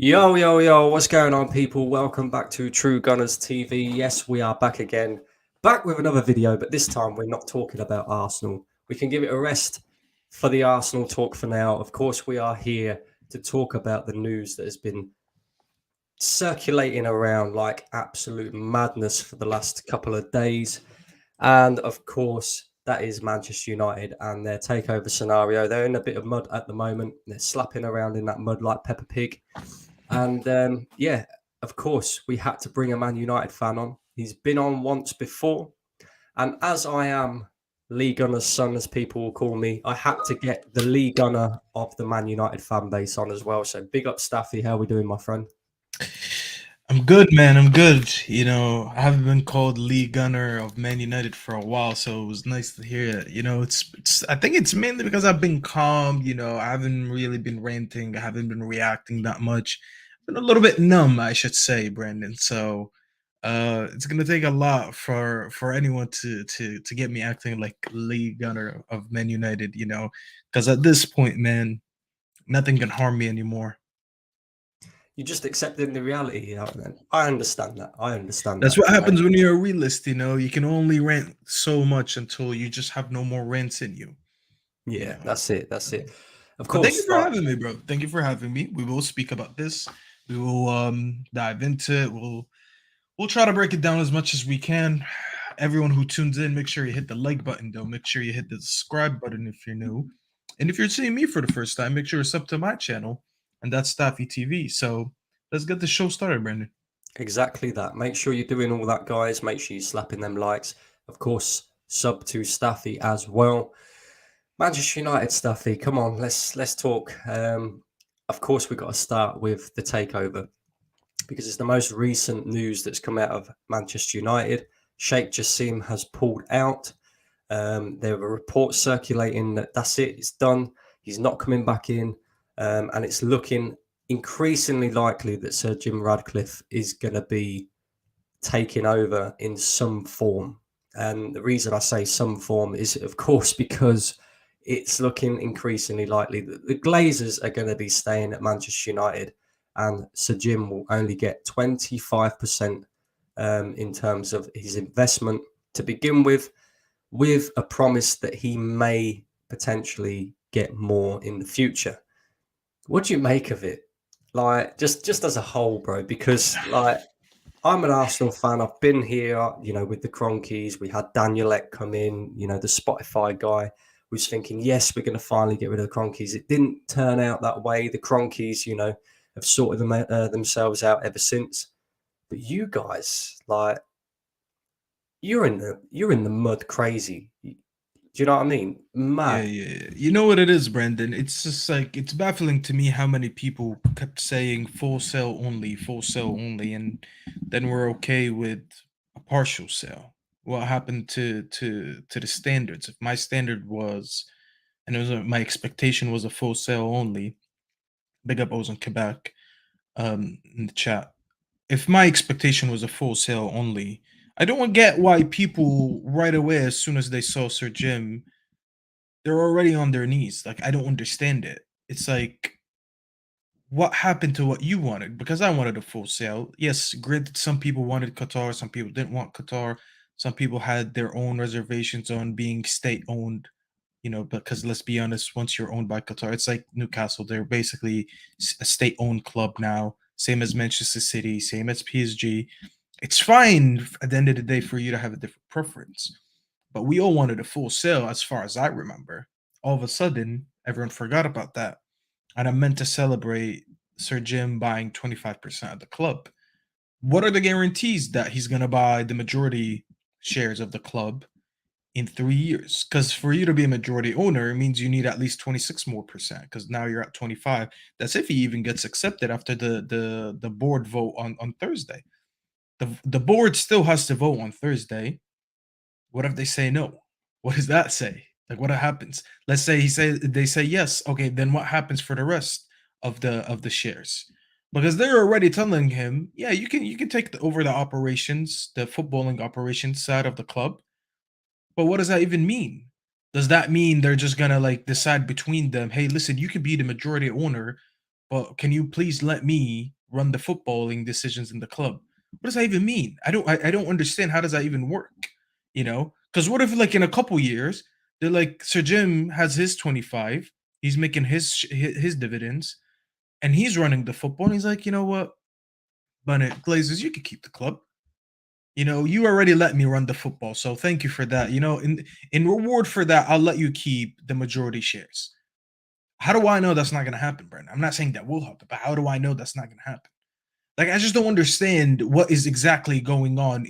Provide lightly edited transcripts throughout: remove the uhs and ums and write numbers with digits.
Yo, yo, yo, what's going on, people? Welcome back to True Gunners TV. Yes, we are back again, back with another video, but this time we're not talking about Arsenal. We can give it a rest for the Arsenal talk for now. Of course, we are here to talk about the news that has been circulating around like absolute madness for the last couple of days. And of course, that is Manchester United and their takeover scenario. They're in a bit of mud at the moment. They're slapping around in that mud like Peppa Pig. And yeah, of course, we had to bring a Man United fan on. He's been on once before. And as I am Lee Gunner's son, as people will call me, I had to get the Lee Gunner of the Man United fan base on as well. So big up, Staffy. How are we doing, my friend? I'm good, man. I'm good. I haven't been called league gunner of Man United for a while, so it was nice to hear it. It's I think it's mainly because I've been calm. I haven't really been ranting. I haven't been reacting that much. Been a little bit numb, I should say, Brandon. So, it's gonna take a lot for anyone to get me acting like league gunner of Man United. Because at this point, man, nothing can harm me anymore. You just accepting the reality, then. I understand that. I understand That's that. what happens when you're a realist, You can only rant so much until you just have no more rants in you. Yeah, that's it. That's it. Of But thank you course, for having me, bro. Thank you for having me. We will speak about this. We will dive into it. We'll try to break it down as much as we can. Everyone who tunes in, make sure you hit the like button, though. Make sure you hit the subscribe button if you're new. And if you're seeing me for the first time, make sure you sub to my channel, and that's Staffy TV. So let's get the show started, Brandon. Exactly that. Make sure you're doing all that, guys. Make sure you're slapping them likes. Of course, sub to Staffy as well. Manchester United, Staffy. Come on, let's talk. Of course, we've got to start with the takeover because it's the most recent news that's come out of Manchester United. Sheikh Jassim has pulled out. There were reports circulating that that's it, it's done. He's not coming back in, and it's looking increasingly likely that Sir Jim Ratcliffe is going to be taking over in some form. And the reason I say some form is, of course, because it's looking increasingly likely that the Glazers are going to be staying at Manchester United, and Sir Jim will only get 25% in terms of his investment to begin with a promise that he may potentially get more in the future. What do you make of it? Like, just as a whole, bro, because like I'm an Arsenal fan. I've been here, with the Cronkies. We had Daniel Ek come in, the Spotify guy was thinking, yes, we're going to finally get rid of the Cronkies. It didn't turn out that way. The Cronkies, have sorted themselves out ever since. But you guys, like, you're in the mud crazy. Do you know what I mean? Yeah, Mad. yeah, yeah. You know what it is, Brandon? It's just like it's baffling to me how many people kept saying full sale only, and then we're okay with a partial sale. What happened to the standards? If my standard was, and it was my expectation was a full sale only. Big up O's in Quebec, in the chat. If my expectation was a full sale only, I don't get why people right away as soon as they saw Sir Jim they're already on their knees. Like, I don't understand it. It's like, what happened to what you wanted? Because I wanted a full sale. Yes, granted, some people wanted Qatar, some people didn't want Qatar, some people had their own reservations on being state owned. Because let's be honest, once you're owned by Qatar, it's like Newcastle. They're basically a state owned club now, same as Manchester City, same as PSG. It's fine at the end of the day for you to have a different preference. But we all wanted a full sale, as far as I remember. All of a sudden, everyone forgot about that. And I meant to celebrate Sir Jim buying 25% of the club. What are the guarantees that he's going to buy the majority shares of the club in 3 years? Because for you to be a majority owner, it means you need at least 26 more percent. Because now you're at 25. That's if he even gets accepted after the board vote on Thursday. The board still has to vote on Thursday. What if they say no? What does that say? Like what happens? Let's say they say yes. Okay, then what happens for the rest of the shares? Because they're already telling him, yeah, you can take over the operations, the footballing operations side of the club. But what does that even mean? Does that mean they're just gonna like decide between them? Hey, listen, you can be the majority owner, but can you please let me run the footballing decisions in the club. What does that even mean? I don't understand. How does that even work? Because what if like in a couple years they're like Sir Jim has his 25, he's making his dividends, and he's running the football, and he's like, you know what, Bennett Glazers, you could keep the club. You already let me run the football, so thank you for that. In reward for that, I'll let you keep the majority shares. How do I know that's not going to happen, Brandon? I'm not saying that will happen, but how do I know that's not going to happen? Like, I just don't understand what is exactly going on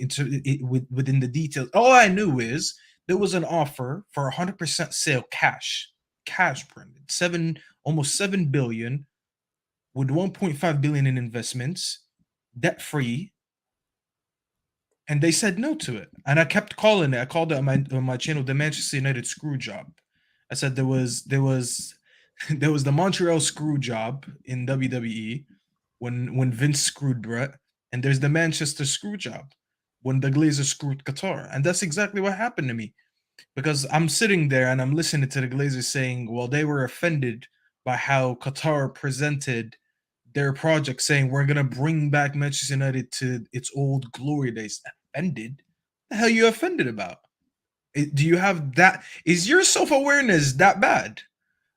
within the details. All I knew is there was an offer for 100% sale, cash, Brendan, almost 7 billion, with 1.5 billion in investments, debt free, and they said no to it. And I kept calling it. I called it on my channel the Manchester United screw job. I said there was there was the Montreal screw job in WWE when Vince screwed Brett, and there's the Manchester screw job when the Glazers screwed Qatar. And that's exactly what happened to me, because I'm sitting there and I'm listening to the Glazers saying, well, they were offended by how Qatar presented their project, saying we're gonna bring back Manchester United to its old glory days. Offended? The hell you offended about? Do you have that? Is your self-awareness that bad?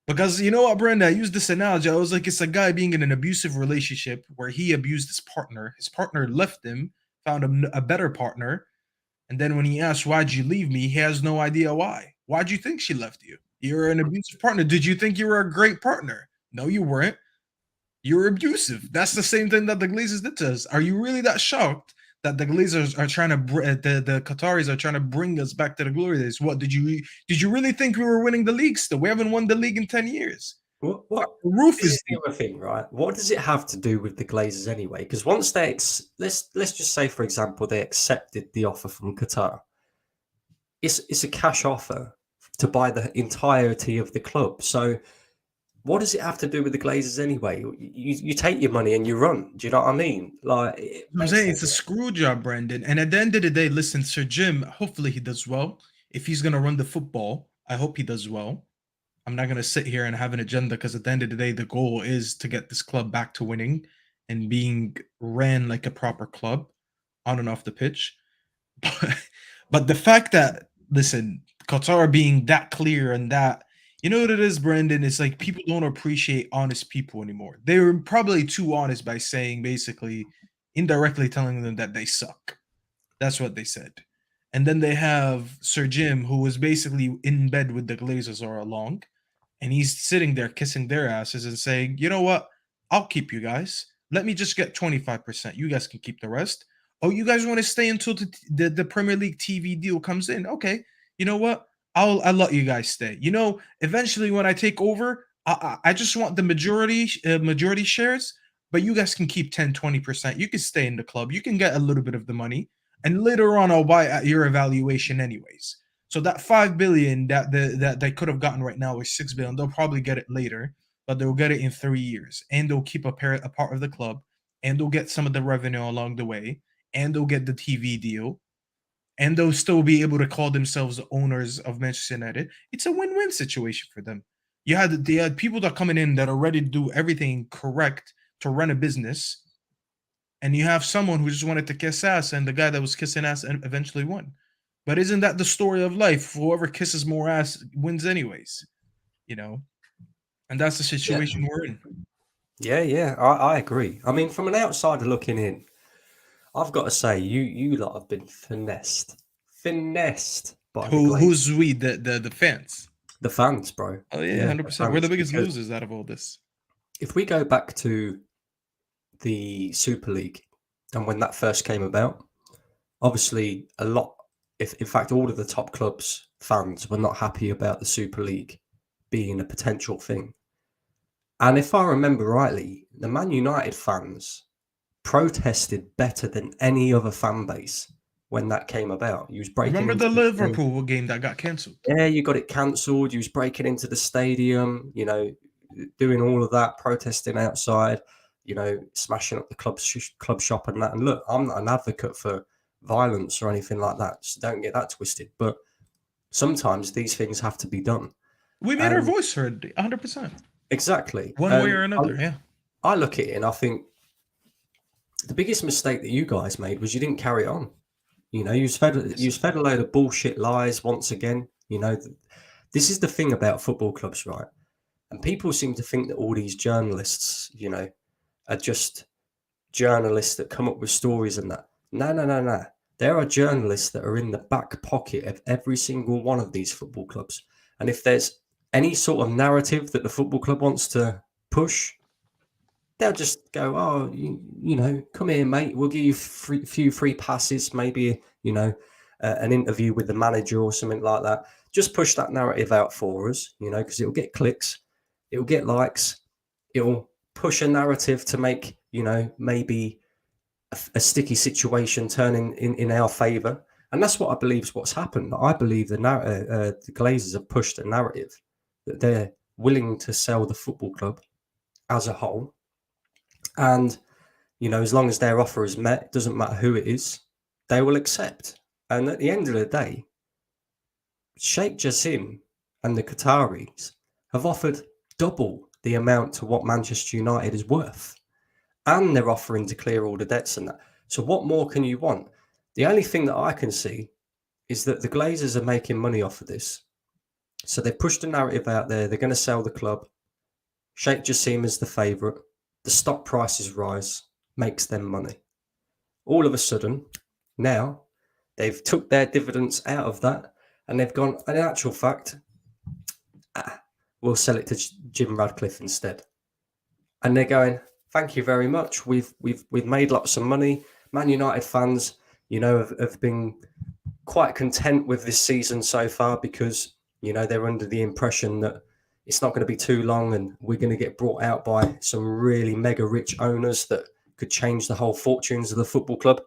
Because you know what, Brenda, I used this analogy. I was like, it's a guy being in an abusive relationship where he abused his partner. His partner left him, found a better partner. And then when he asked, why'd you leave me? He has no idea why. Why'd you think she left you? You're an abusive partner. Did you think you were a great partner? No, you weren't. You were abusive. That's the same thing that the Glazers did to us. Are you really that shocked that the Glazers are trying to, the Qataris are trying to bring us back to the glory days? What did you really think we were winning the league still? We haven't won the league in 10 years. What The roof this is is the other thing, right? What does it have to do with the Glazers anyway? Because once let's just say, for example, they accepted the offer from Qatar. It's a cash offer to buy the entirety of the club. So what does it have to do with the Glazers anyway? You take your money and you run. Do you know what I mean? Like, I'm saying it's a screw job, Brandon. And at the end of the day, listen, Sir Jim, hopefully he does well. If he's going to run the football, I hope he does well. I'm not going to sit here and have an agenda, because at the end of the day, the goal is to get this club back to winning and being ran like a proper club on and off the pitch. But the fact that, listen, Qatar being that clear and that, you know what it is, Brandon? It's like people don't appreciate honest people anymore. They were probably too honest by saying, basically, indirectly telling them that they suck. That's what they said. And then they have Sir Jim, who was basically in bed with the Glazers all along, and he's sitting there kissing their asses and saying, you know what? I'll keep you guys. Let me just get 25%. You guys can keep the rest. Oh, you guys want to stay until the Premier League TV deal comes in? Okay. You know what? I'll let you guys stay. Eventually when I take over, I just want the majority shares, but you guys can keep 10-20%. You can stay in the club. You can get a little bit of the money, and later on I'll buy at your evaluation anyways. So that 5 billion that they could have gotten right now is 6 billion. They'll probably get it later, but they'll get it in 3 years, and they'll keep a part of the club, and they'll get some of the revenue along the way, and they'll get the TV deal, and they'll still be able to call themselves owners of Manchester United. It's a win-win situation for them. They had people that are coming in that are ready to do everything correct to run a business, and you have someone who just wanted to kiss ass, and the guy that was kissing ass and eventually won. But isn't that the story of life? Whoever kisses more ass wins anyways, and that's the situation we're in. Yeah, I agree. I mean, from an outsider looking in, I've got to say, you lot have been finessed by the Glazers. Who's we? The fans? The fans, bro. Oh yeah, 100%. We're the biggest losers out of all this. If we go back to the Super League and when that first came about, obviously in fact, all of the top clubs' fans were not happy about the Super League being a potential thing. And if I remember rightly, the Man United fans protested better than any other fan base when that came about. You was breaking. Remember the Liverpool game that got cancelled? Yeah, you got it cancelled. You was breaking into the stadium, doing all of that, protesting outside, smashing up the club shop and that. And look, I'm not an advocate for violence or anything like that. So don't get that twisted. But sometimes these things have to be done. We made our voice heard, 100%. Exactly. One way or another, yeah. I look at it and I think the biggest mistake that you guys made was you didn't carry on. You know, you Yes. was fed a load of bullshit lies once again. You know, this is the thing about football clubs, right? And people seem to think that all these journalists, you know, are just journalists that come up with stories and that. No, no, no, no. There are journalists that are in the back pocket of every single one of these football clubs. And if there's any sort of narrative that the football club wants to push, they'll just go, oh, you know, come here, mate. We'll give you a few free passes, maybe, you know, an interview with the manager or something like that. Just push that narrative out for us, you know, because it'll get clicks, it'll get likes, it'll push a narrative to make, you know, maybe a sticky situation turn in our favour. And that's what I believe is what's happened. I believe the Glazers have pushed a narrative that they're willing to sell the football club as a whole. And, you know, as long as their offer is met, it doesn't matter who it is, they will accept. And at the end of the day, Sheikh Jassim and the Qataris have offered double the amount to what Manchester United is worth. And they're offering to clear all the debts and that. So what more can you want? The only thing that I can see is that the Glazers are making money off of this. So they pushed the narrative out there. They're going to sell the club. Sheikh Jassim is the favourite. The stock prices rise, makes them money. All of a sudden, now they've took their dividends out of that and they've gone, in actual fact, we'll sell it to Jim Radcliffe instead. And they're going, thank you very much. We've made lots of money. Man United fans, you know, have been quite content with this season so far because, you know, they're under the impression that it's not going to be too long and we're going to get brought out by some really mega rich owners that could change the whole fortunes of the football club.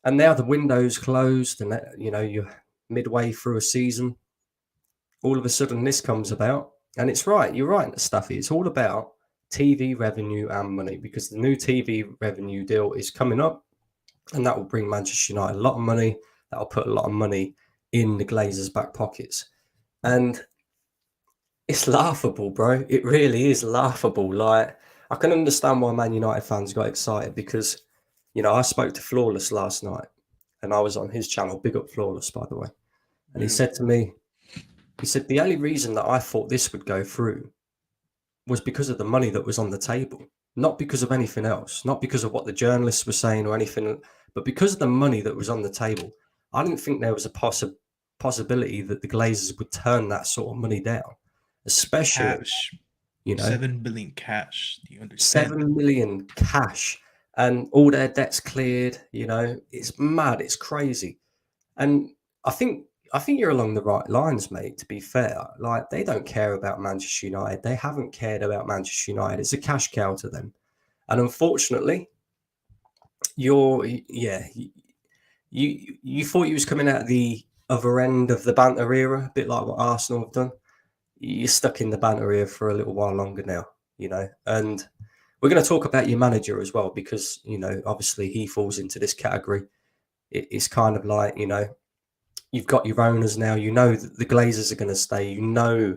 And now the window's closed and, you know, you're midway through a season. All of a sudden this comes about. And it's right. You're right, Staffy. It's all about TV revenue and money because the new TV revenue deal is coming up and that will bring Manchester United a lot of money. That will put a lot of money in the Glazers' back pockets. And it's laughable, bro. It really is laughable. Like, I can understand why Man United fans got excited because, you know, I spoke to Flawless last night and I was on his channel. Big up Flawless, by the way. And he said to me, he said, the only reason that I thought this would go through was because of the money that was on the table, not because of anything else, not because of what the journalists were saying or anything, but because of the money that was on the table. I didn't think there was a possibility that the Glazers would turn that sort of money down, especially, Cash. you know, 7 billion cash. Do you understand? 7 million cash and all their debts cleared. You know, it's mad, it's crazy. And I think you're along the right lines, mate, to be fair. Like, they don't care about Manchester United. They haven't cared about Manchester United. It's a cash cow to them. And unfortunately, you thought you was coming out the other end of the banter era, a bit like what Arsenal have done. You're stuck in the banter era for a little while longer now, you know. And we're going to talk about your manager as well, because, you know, obviously he falls into this category. It's kind of like, you know, you've got your owners now. You know that the Glazers are going to stay. You know,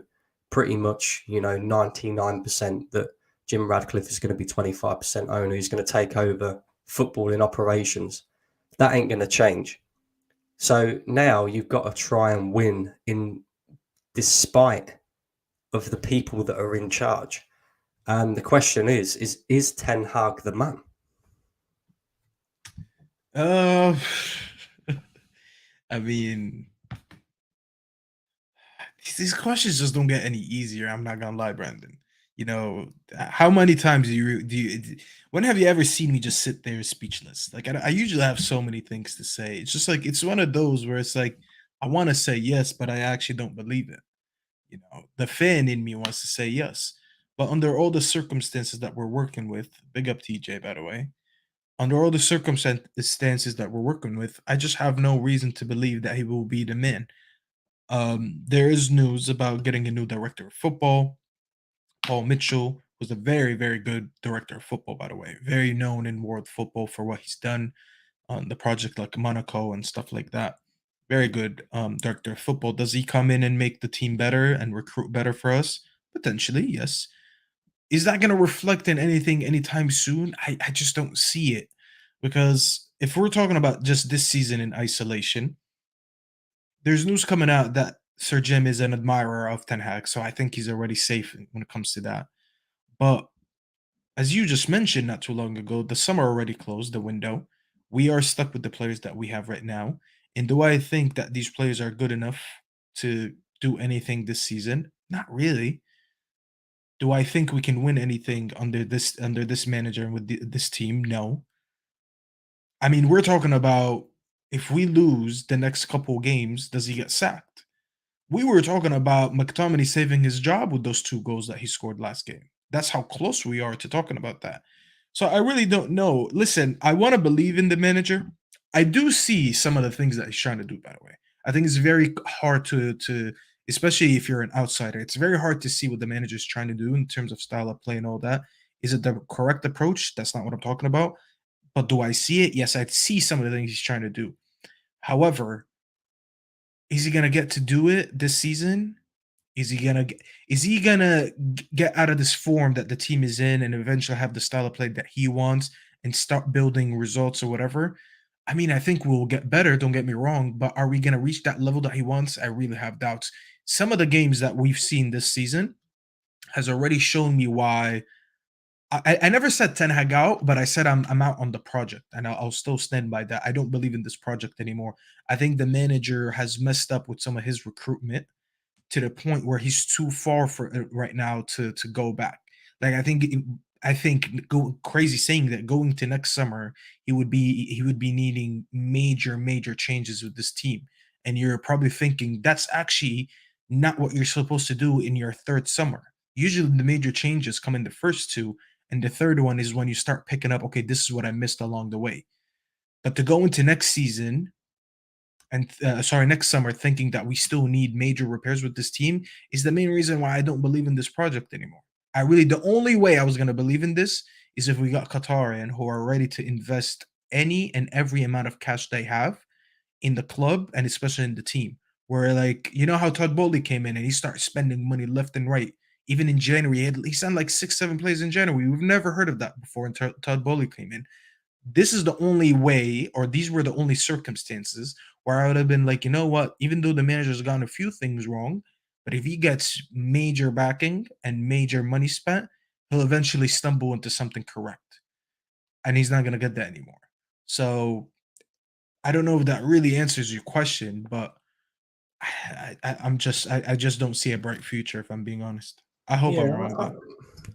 pretty much, you know, 99% that Jim Radcliffe is going to be 25% owner. He's going to take over footballing operations. That ain't going to change. So now you've got to try and win in despite of the people that are in charge. And the question is Ten Hag the man? Uh, I mean, these questions just don't get any easier. I'm not gonna lie, Brandon. You know, how many times when have you ever seen me just sit there speechless? Like, I usually have so many things to say. It's just like, it's one of those where it's like, I want to say yes, but I actually don't believe it. You know, the fan in me wants to say yes. But under all the circumstances that we're working with, big up TJ, by the way, under all the circumstances that we're working with, I just have no reason to believe that he will be the man. There is news about getting a new director of football. Paul Mitchell was a very, very good director of football, by the way. Very known in world football for what he's done on the project like Monaco and stuff like that. Very good director of football. Does he come in and make the team better and recruit better for us? Potentially, yes. Is that going to reflect in anything anytime soon? I just don't see it. Because if we're talking about just this season in isolation, there's news coming out that Sir Jim is an admirer of Ten Hag, so I think he's already safe when it comes to that. But as you just mentioned not too long ago, the summer already closed, the window. We are stuck with the players that we have right now. And do I think that these players are good enough to do anything this season? Not really. Do I think we can win anything under this manager and with this team? No. I mean, we're talking about if we lose the next couple games, does he get sacked? We were talking about McTominay saving his job with those 2 goals that he scored last game. That's how close we are to talking about that. So I really don't know. Listen, I want to believe in the manager. I do see some of the things that he's trying to do, by the way. I think it's very hard to especially if you're an outsider, it's very hard to see what the manager is trying to do in terms of style of play and all that. Is it the correct approach? That's not what I'm talking about. But do I see it? Yes, I see some of the things he's trying to do. However, is he gonna get to do it this season? Is he gonna get out of this form that the team is in and eventually have the style of play that he wants and start building results or whatever? I mean, I think we'll get better, don't get me wrong, but are we gonna reach that level that he wants? I really have doubts. Some of the games that we've seen this season has already shown me why I never said Ten Hag out, but I said I'm out on the project, and I'll still stand by that. I don't believe in this project anymore. I think the manager has messed up with some of his recruitment to the point where he's too far for it right now to go back. Like I think go crazy saying that going to next summer he would be needing major changes with this team, and you're probably thinking that's actually not what you're supposed to do in your third summer. Usually the major changes come in the first two, and the third one is when you start picking up. Okay, this is what I missed along the way. But to go into next season and sorry, next summer, thinking that we still need major repairs with this team is the main reason why I don't believe in this project anymore. The only way I was going to believe in this is if we got Qatar in who are ready to invest any and every amount of cash they have in the club and especially in the team. Where, like, you know how Todd Bowley came in and he started spending money left and right. Even in January, he signed like 6, 7 players in January. We've never heard of that before. And Todd Bowley came in. This is the only way, or these were the only circumstances where I would have been like, you know what, even though the manager's gotten a few things wrong, but if he gets major backing and major money spent, he'll eventually stumble into something correct. And he's not going to get that anymore. So I don't know if that really answers your question, but I just don't see a bright future if I'm being honest. I hope Yeah, I'm wrong though.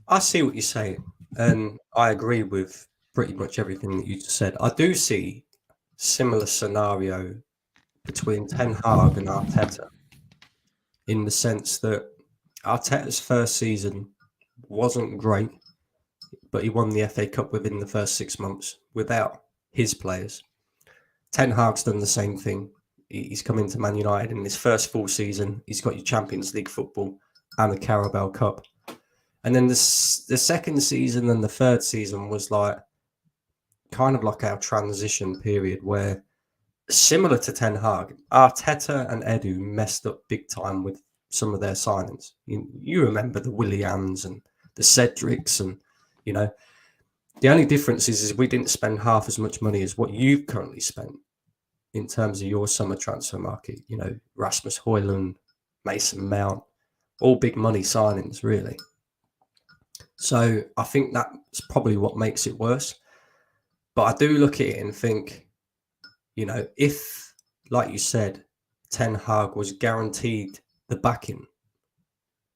I see what you're saying, and I agree with pretty much everything that you just said. I do see similar scenario between Ten Hag and Arteta in the sense that Arteta's first season wasn't great, but he won the FA Cup within the first 6 months without his players. Ten Hag's done the same thing. He's come into Man United in his first full season. He's got your Champions League football and the Carabao Cup. And then the second season and the third season was like kind of like our transition period where, similar to Ten Hag, Arteta and Edu messed up big time with some of their signings. You remember the Williams and the Cedrics, and you know the only difference is we didn't spend half as much money as what you've currently spent in terms of your summer transfer market. You know, Rasmus Højlund, Mason Mount, all big money signings, really. So I think that's probably what makes it worse. But I do look at it and think, if, like you said, Ten Hag was guaranteed the backing,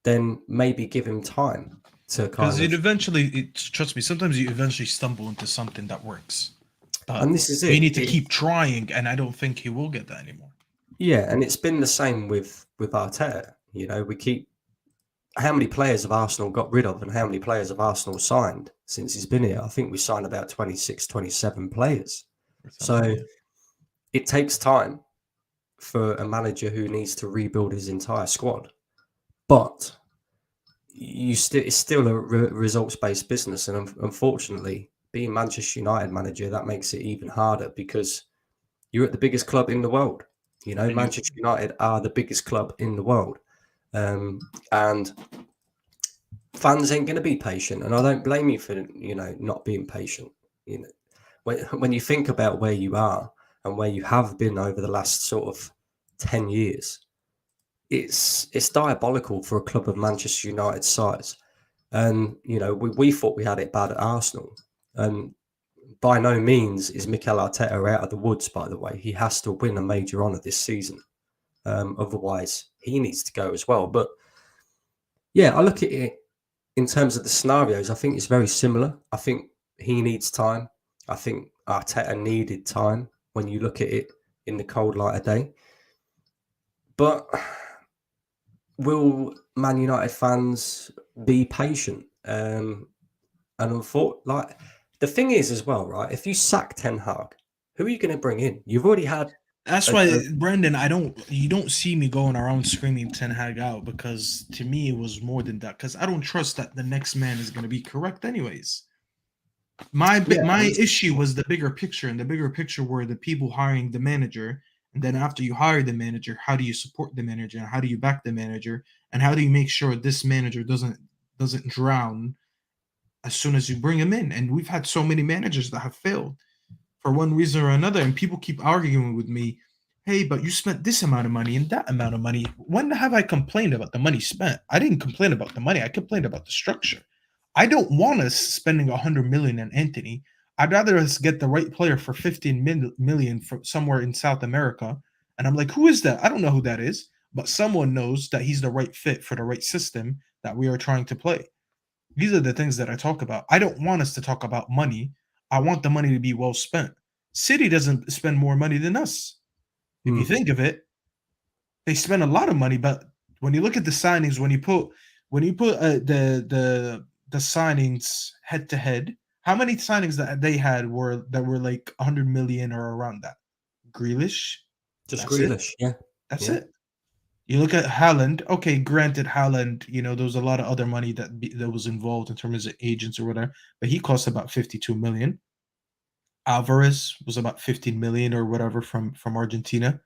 then maybe give him time to Because kind of. trust me, sometimes you eventually stumble into something that works. But And this is we it. need to keep trying, and I don't think he will get that anymore. Yeah, and it's been the same with Arteta. We keep. How many players have Arsenal got rid of and how many players have Arsenal signed since he's been here? I think we signed about 26, 27 players. So it takes time for a manager who needs to rebuild his entire squad. But it's still a results-based business. And unfortunately, being Manchester United manager, that makes it even harder because you're at the biggest club in the world. Manchester United are the biggest club in the world. And fans ain't going to be patient, and I don't blame you for not being patient. when you think about where you are and where you have been over the last sort of 10 years, it's diabolical for a club of Manchester United's size. And, we thought we had it bad at Arsenal. And by no means is Mikel Arteta out of the woods, by the way. He has to win a major honour this season. Otherwise, he needs to go as well. But, yeah, I look at it in terms of the scenarios. I think it's very similar. I think he needs time. I think Arteta needed time when you look at it in the cold light of day. But will Man United fans be patient? And the thing is as well, right? If you sack Ten Hag, who are you going to bring in? You've already had. That's why, Brendan, you don't see me going around screaming Ten Hag out, because to me it was more than that. Because I don't trust that the next man is going to be correct, anyways. My issue was the bigger picture, and the bigger picture were the people hiring the manager. And then after you hire the manager, how do you support the manager? And how do you back the manager? And how do you make sure this manager doesn't drown as soon as you bring him in? And we've had so many managers that have failed for one reason or another, and people keep arguing with me, hey, but you spent this amount of money and that amount of money. When have I complained about the money spent? I didn't complain about the money. I complained about the structure. I don't want us spending 100 million on Anthony. I'd rather us get the right player for 15 million from somewhere in South America. And I'm like, who is that? I don't know who that is, but someone knows that he's the right fit for the right system that we are trying to play. These are the things that I talk about. I don't want us to talk about money. I want the money to be well spent. City doesn't spend more money than us. If you think of it, they spend a lot of money. But when you look at the signings, when you put the signings head to head, how many signings that they had were like 100 million or around that? Grealish, just Grealish, yeah. That's it. You look at Haaland. Okay, granted, Haaland, there was a lot of other money that was involved in terms of agents or whatever, but he cost about 52 million. Alvarez was about 15 million or whatever from Argentina.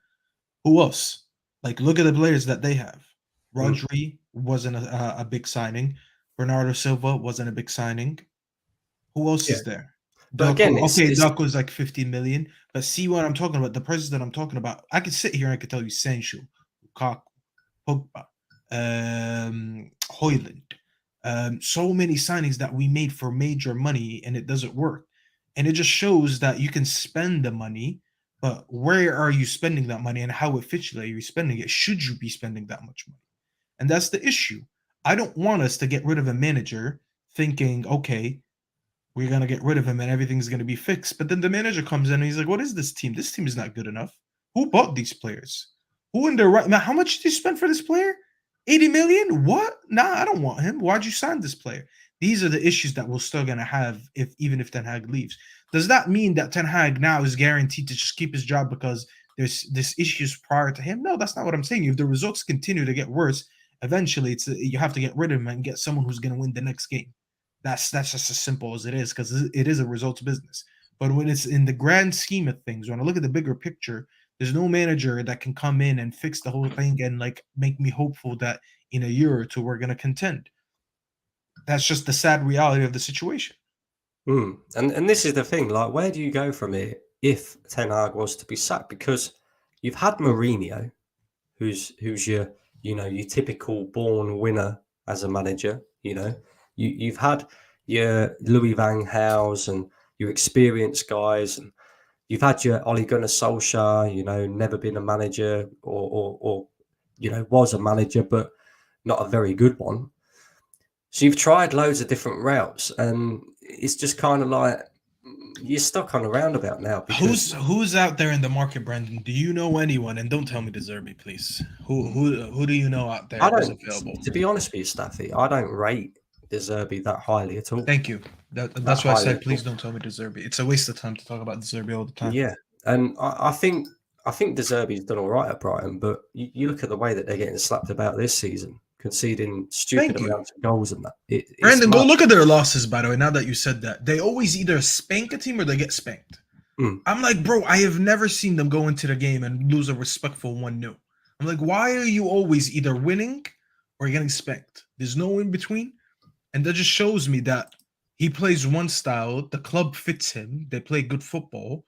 Who else? Like, look at the players that they have. Rodri wasn't a big signing. Bernardo Silva wasn't a big signing. Who else is there? Doku is like 15 million. But see what I'm talking about? The prices that I'm talking about. I could sit here and I could tell you Sancho, Lukaku, Pogba, Højlund. So many signings that we made for major money and it doesn't work. And it just shows that you can spend the money, but where are you spending that money and how efficiently are you spending it? Should you be spending that much money? And that's the issue. I don't want us to get rid of a manager thinking, okay, we're going to get rid of him and everything's going to be fixed. But then the manager comes in and he's like, what is this team? This team is not good enough. Who bought these players? Who in their right? How much did you spend for this player? 80 million? What? Nah, I don't want him. Why'd you sign this player? These are the issues that we're still going to have even if Ten Hag leaves. Does that mean that Ten Hag now is guaranteed to just keep his job because there's issues prior to him? No, that's not what I'm saying. If the results continue to get worse, eventually you have to get rid of him and get someone who's going to win the next game. That's just as simple as it is, because it is a results business. But when it's in the grand scheme of things, when I look at the bigger picture, there's no manager that can come in and fix the whole thing and like make me hopeful that in a year or two we're going to contend. That's just the sad reality of the situation. And this is the thing, like, where do you go from here if Ten Hag was to be sacked? Because you've had Mourinho, who's your typical born winner as a manager. You've had your Louis van Gaals and your experienced guys, and you've had your Ole Gunnar Solskjaer, never been a manager or was a manager, but not a very good one. So you've tried loads of different routes, and it's just kind of like you're stuck on a roundabout now. Who's out there in the market, Brendan? Do you know anyone? And don't tell me De Zerbi, please. Who do you know out there who's available? To be honest with you, Staffy, I don't rate De Zerbi that highly at all. Thank you. That's why I said, please don't tell me De Zerbi. It's a waste of time to talk about De Zerbi all the time. Yeah, and I think De Zerbi's done all right at Brighton, but you look at the way that they're getting slapped about this season, conceding stupid amounts of goals and that. Brandon, go look at their losses, by the way, now that you said that. They always either spank a team or they get spanked. I'm like, bro, I have never seen them go into the game and lose a respectful 1-0. I'm like, why are you always either winning or getting spanked? There's no in between. And that just shows me that He plays one style. The club fits him. They play good football.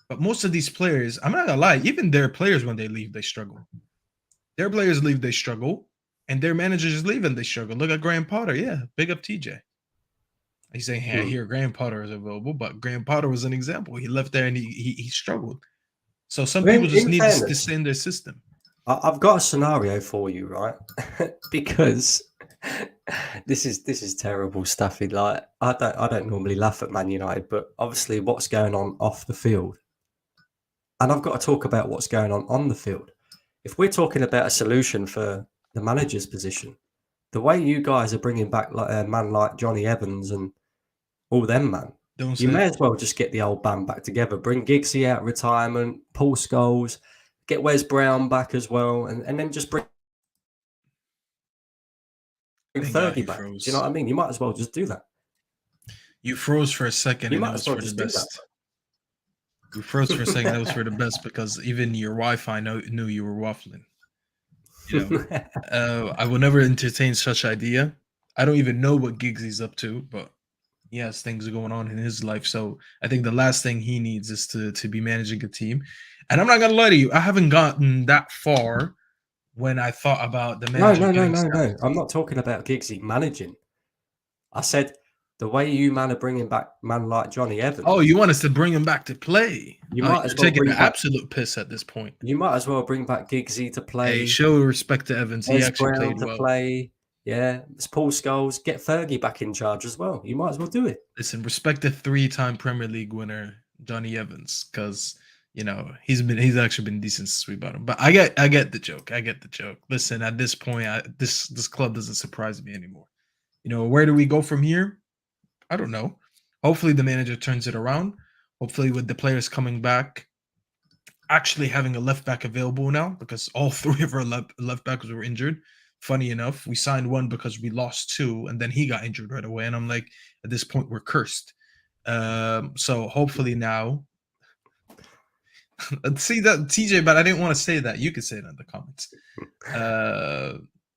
But most of these players, I'm not gonna lie, even their players when they leave, they struggle. Their players leave, they struggle, and their managers leave and they struggle. Look at Graham Potter. Yeah, big up TJ. He's saying, "Hey, I hear Graham Potter is available," but Graham Potter was an example. He left there and he struggled. So some I mean, people just in need to fairness, stay in their system. I've got a scenario for you, right? Because this is terrible stuff. Like I don't normally laugh at Man United, but obviously what's going on off the field, and I've got to talk about what's going on the field. If we're talking about a solution for the manager's position, the way you guys are bringing back like a man like Johnny Evans and all them, man, Don't you say may it. as well just get the old band back together. Bring Giggsy out of retirement, Paul Scholes, get Wes Brown back as well, and then just bring Thank God Fergie he back. Do you know froze. what I mean? You might as well just do that. You froze for a second, You and it might was as well for the just do that. best. You froze for a second. That was for the best because even your Wi-Fi knew you were waffling. You know, I will never entertain such idea. I don't even know what Giggsy's up to, but he has things going on in his life. So I think the last thing he needs is to be managing a team. And I'm not gonna lie to you, I haven't gotten that far when I thought about the No, manager no, no, getting no, sacked. no. I'm not talking about Giggsy managing. I said the way you man are bringing back man like Johnny Oh, Evans, you want us to bring him back to play? you Oh, might you're as well taking bring the back absolute piss at this point. Giggsy to Hey, play, show respect to Evans. He Wes actually Brown played to well. play. Yeah, it's Paul Scholes. Get Fergie back in charge as well. You might as well do it. Listen, respect the three-time Premier League winner Johnny Evans, because he's actually been decent since we bought him. But I get the joke. I get the joke. Listen, at this point, this club doesn't surprise me anymore. Where do we go from here? I don't know. Hopefully, the manager turns it around. Hopefully, with the players coming back, actually having a left back available now, because all three of our left backs were injured. Funny enough, we signed one because we lost two, and then he got injured right away. And I'm like, at this point, we're cursed. So hopefully now, see that TJ, but I didn't want to say that. You could say it in the comments.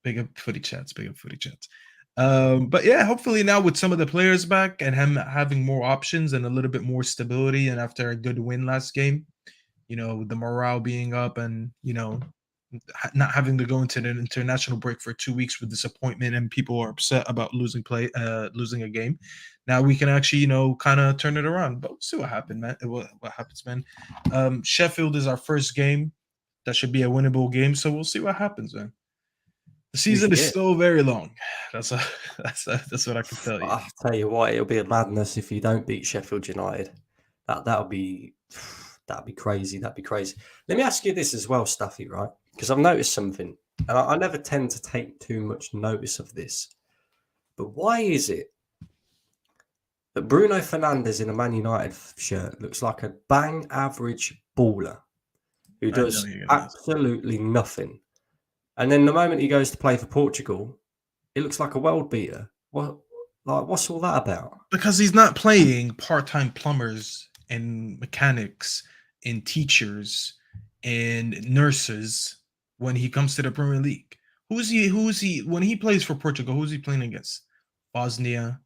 Big up footy chats, big up footy chats. But yeah, hopefully now with some of the players back and him having more options and a little bit more stability, and after a good win last game, the morale being up, and not having to go into an international break for 2 weeks with disappointment and people are upset about losing a game. Now we can actually, kind of turn it around. But we'll see what happens, man. What happens, man. Sheffield is our first game. That should be a winnable game. So we'll see what happens, man. The season is Yeah. still very long. That's what I can tell you. I'll tell you what, it'll be a madness if you don't beat Sheffield United. That'll be crazy. That'd be crazy. Let me ask you this as well, Stuffy, right? Because I've noticed something, and I never tend to take too much notice of this. But why is it that Bruno Fernandez in a Man United shirt looks like a bang average baller who I know does you're gonna ask. absolutely nothing? And then the moment he goes to play for Portugal, it looks like a world beater. What's all that about? Because he's not playing part-time plumbers and mechanics and teachers and nurses when he comes to the Premier League. Who's he when he plays for Portugal? Who's he playing against? Bosnia,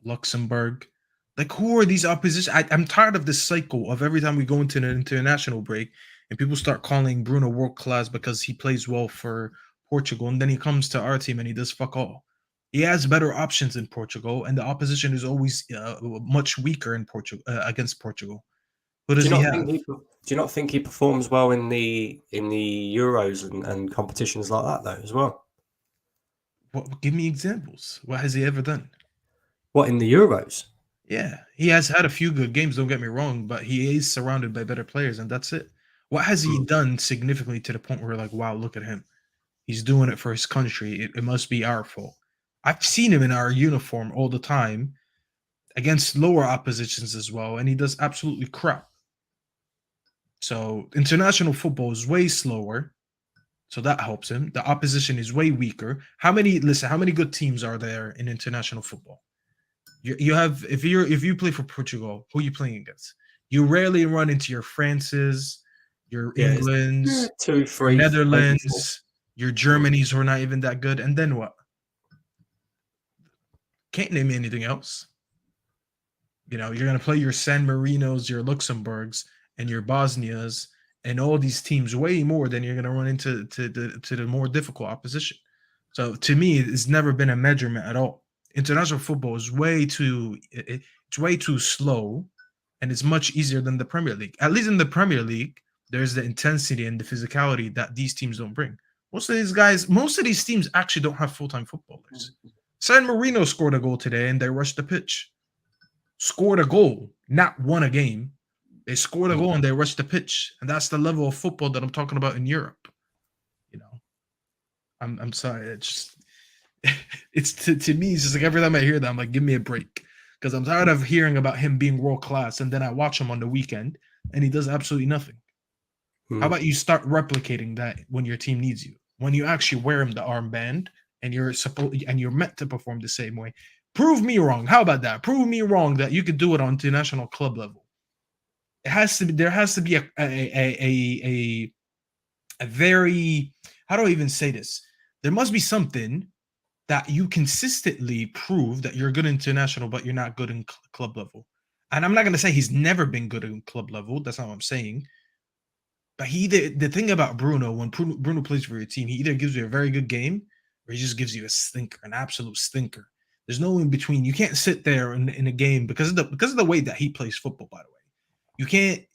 Luxembourg. Like, who are these opposition? I'm tired of this cycle of every time we go into an international break and people start calling Bruno world class because he plays well for Portugal, and then he comes to our team and he does fuck all. He has better options in Portugal, and the opposition is always much weaker in Portugal against Portugal. Who does he have? Do you not think he performs well in the Euros and competitions like that though as well? Give me examples. What has he ever done? What in the Euros? Yeah, he has had a few good games, don't get me wrong, but he is surrounded by better players, and that's it. What has he done significantly to the point where we're like, wow, look at him. He's doing it for his country. It must be our fault. I've seen him in our uniform all the time against lower oppositions as well, and he does absolutely crap. So international football is way slower, so that helps him. The opposition is way weaker. How many good teams are there in international football? You have if you play for Portugal, who are you playing against? You rarely run into your Frances, your Englands, 2, your 3, maybe 4. Netherlands, your Germanys who are not even that good, and then what? Can't name anything else. You're going to play your San Marinos, your Luxembourgs, and your Bosnias, and all these teams way more than you're going to run into the more difficult opposition. So to me, it's never been a measurement at all. International football is it's way too slow, and it's much easier than the Premier League. At least in the Premier League, there's the intensity and the physicality that these teams don't bring. Most of these teams actually don't have full-time footballers. San Marino scored a goal today, and they rushed the pitch. Scored a goal, not won a game. They scored a goal and they rushed the pitch, and that's the level of football that I'm talking about in Europe. I'm sorry. It's to me, it's just like every time I hear that, I'm like, give me a break, because I'm tired of hearing about him being world class, and then I watch him on the weekend and he does absolutely nothing. How about you start replicating that when your team needs you, when you actually wear him the armband and you're meant to perform the same way. Prove me wrong. How about that? Prove me wrong that you could do it on international club level. There has to be a very, how do I even say this? There must be something that you consistently prove that you're good international, but you're not good in club level. And I'm not going to say he's never been good in club level. That's not what I'm saying. But the thing about Bruno, when Bruno plays for your team, he either gives you a very good game or he just gives you a stinker, an absolute stinker. There's no in between. You can't sit there in a game because of the way that he plays football, by the way.